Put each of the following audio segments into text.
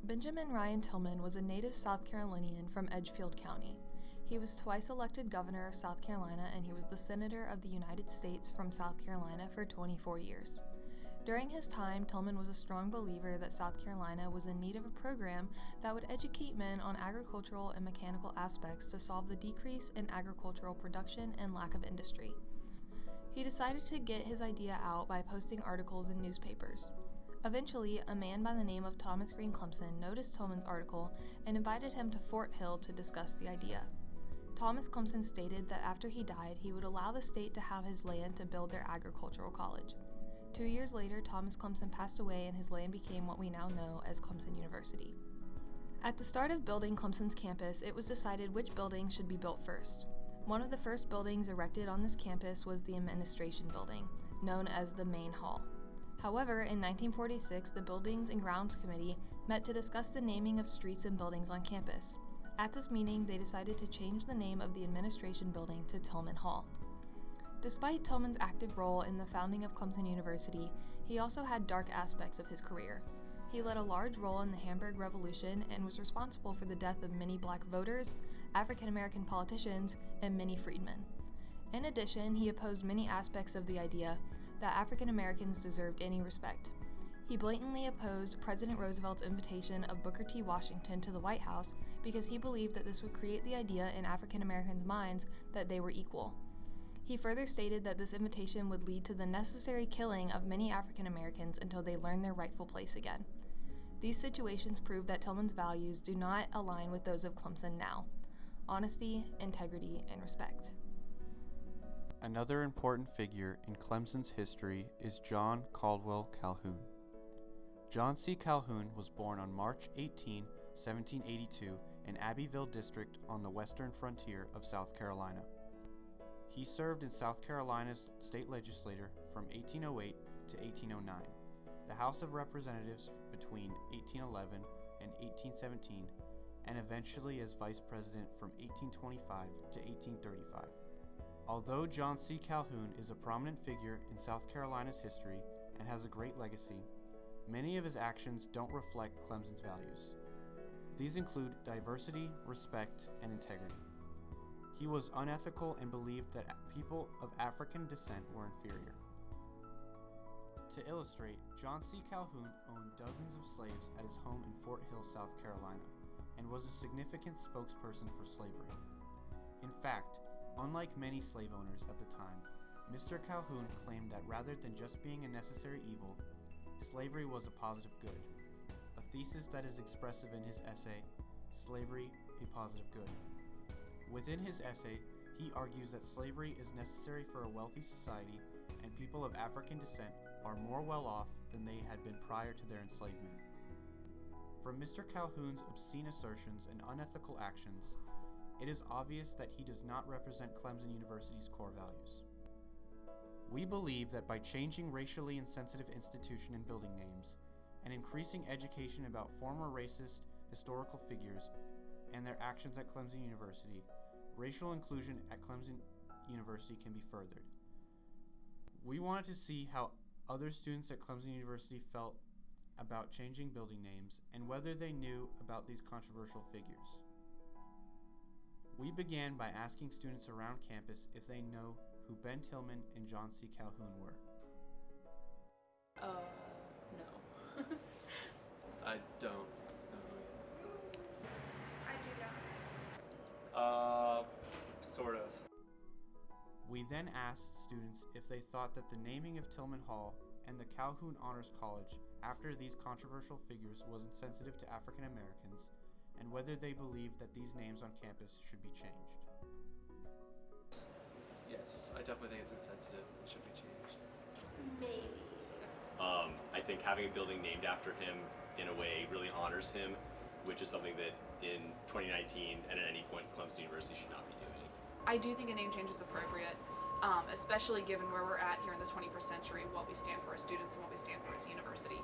Benjamin Ryan Tillman was a native South Carolinian from Edgefield County. He was twice elected governor of South Carolina, and he was the Senator of the United States from South Carolina for 24 years. During his time, Tillman was a strong believer that South Carolina was in need of a program that would educate men on agricultural and mechanical aspects to solve the decrease in agricultural production and lack of industry. He decided to get his idea out by posting articles in newspapers. Eventually, a man by the name of Thomas Green Clemson noticed Tillman's article and invited him to Fort Hill to discuss the idea. Thomas Clemson stated that after he died, he would allow the state to have his land to build their agricultural college. 2 years later, Thomas Clemson passed away and his land became what we now know as Clemson University. At the start of building Clemson's campus, it was decided which building should be built first. One of the first buildings erected on this campus was the Administration Building, known as the Main Hall. However, in 1946, the Buildings and Grounds Committee met to discuss the naming of streets and buildings on campus. At this meeting, they decided to change the name of the Administration Building to Tillman Hall. Despite Tillman's active role in the founding of Clemson University, he also had dark aspects of his career. He led a large role in the Hamburg Revolution and was responsible for the death of many black voters, African American politicians, and many freedmen. In addition, he opposed many aspects of the idea that African Americans deserved any respect. He blatantly opposed President Roosevelt's invitation of Booker T. Washington to the White House because he believed that this would create the idea in African Americans' minds that they were equal. He further stated that this invitation would lead to the necessary killing of many African Americans until they learned their rightful place again. These situations prove that Tillman's values do not align with those of Clemson now: honesty, integrity, and respect. Another important figure in Clemson's history is John Caldwell Calhoun. John C. Calhoun was born on March 18, 1782, in Abbeville District on the western frontier of South Carolina. He served in South Carolina's state legislature from 1808 to 1809, the House of Representatives between 1811 and 1817, and eventually as vice president from 1825 to 1835. Although John C. Calhoun is a prominent figure in South Carolina's history and has a great legacy, many of his actions don't reflect Clemson's values. These include diversity, respect, and integrity. He was unethical and believed that people of African descent were inferior. To illustrate, John C. Calhoun owned dozens of slaves at his home in Fort Hill, South Carolina, and was a significant spokesperson for slavery. In fact, unlike many slave owners at the time, Mr. Calhoun claimed that rather than just being a necessary evil, slavery was a positive good, a thesis that is expressive in his essay, Slavery, a Positive Good. Within his essay, he argues that slavery is necessary for a wealthy society and people of African descent are more well off than they had been prior to their enslavement. From Mr. Calhoun's obscene assertions and unethical actions, it is obvious that he does not represent Clemson University's core values. We believe that by changing racially insensitive institution and building names, and increasing education about former racist historical figures and their actions at Clemson University, racial inclusion at Clemson University can be furthered. We wanted to see how other students at Clemson University felt about changing building names and whether they knew about these controversial figures. We began by asking students around campus if they know who Ben Tillman and John C. Calhoun were. No. I don't know who he is. I do not. Sort of. We then asked students if they thought that the naming of Tillman Hall and the Calhoun Honors College after these controversial figures was insensitive to African Americans, and whether they believed that these names on campus should be changed. Yes, I definitely think it's insensitive and should be changed. Maybe. I think having a building named after him in a way really honors him, which is something that in 2019 and at any point Clemson University should not be doing. I do think a name change is appropriate, especially given where we're at here in the 21st century, what we stand for as students and what we stand for as a university.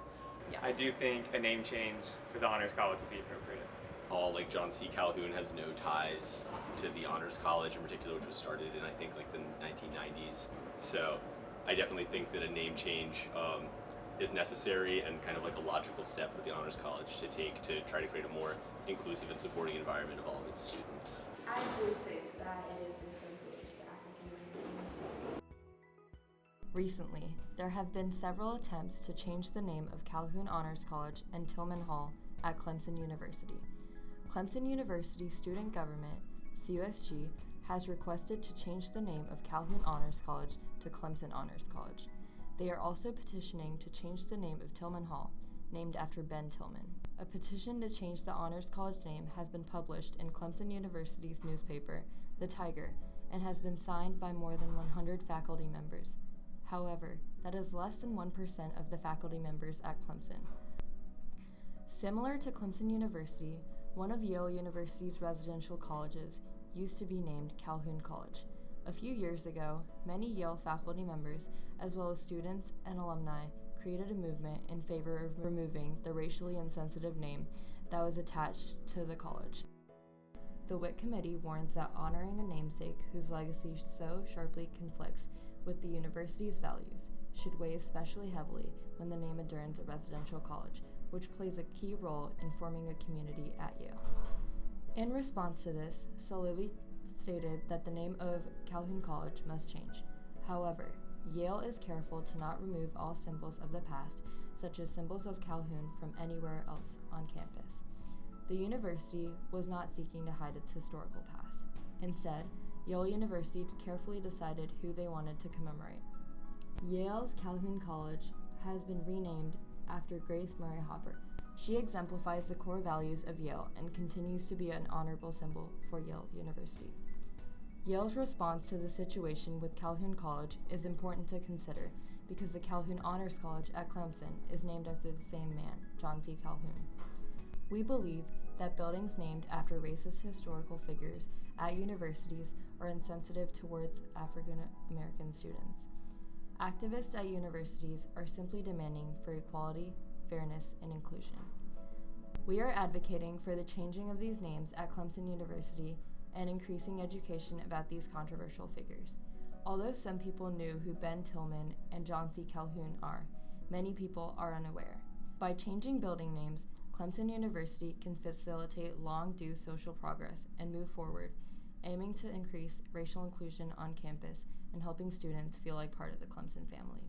Yeah. I do think a name change for the Honors College would be appropriate. Hall, like John C. Calhoun, has no ties to the Honors College in particular, which was started in, I think, like the 1990s. So I definitely think that a name change is necessary and kind of like a logical step for the Honors College to take to try to create a more inclusive and supporting environment of all of its students. I do think that it is insensitive to African Americans. Recently, there have been several attempts to change the name of Calhoun Honors College and Tillman Hall at Clemson University. Clemson University Student Government, CUSG, has requested to change the name of Calhoun Honors College to Clemson Honors College. They are also petitioning to change the name of Tillman Hall, named after Ben Tillman. A petition to change the Honors College name has been published in Clemson University's newspaper, The Tiger, and has been signed by more than 100 faculty members. However, that is less than 1% of the faculty members at Clemson. Similar to Clemson University, one of Yale University's residential colleges used to be named Calhoun College. A few years ago, many Yale faculty members, as well as students and alumni, created a movement in favor of removing the racially insensitive name that was attached to the college. The Witt Committee warns that honoring a namesake whose legacy so sharply conflicts with the university's values should weigh especially heavily when the name adorns a residential college, which plays a key role in forming a community at Yale. In response to this, Salevi stated that the name of Calhoun College must change. However, Yale is careful to not remove all symbols of the past, such as symbols of Calhoun, from anywhere else on campus. The university was not seeking to hide its historical past. Instead, Yale University carefully decided who they wanted to commemorate. Yale's Calhoun College has been renamed after Grace Murray Hopper. She exemplifies the core values of Yale and continues to be an honorable symbol for Yale University. Yale's response to the situation with Calhoun College is important to consider because the Calhoun Honors College at Clemson is named after the same man, John C. Calhoun. We believe that buildings named after racist historical figures at universities are insensitive towards African American students. Activists at universities are simply demanding for equality, fairness, and inclusion. We are advocating for the changing of these names at Clemson University and increasing education about these controversial figures. Although some people knew who Ben Tillman and John C. Calhoun are, many people are unaware. By changing building names, Clemson University can facilitate long-due social progress and move forward, aiming to increase racial inclusion on campus and helping students feel like part of the Clemson family.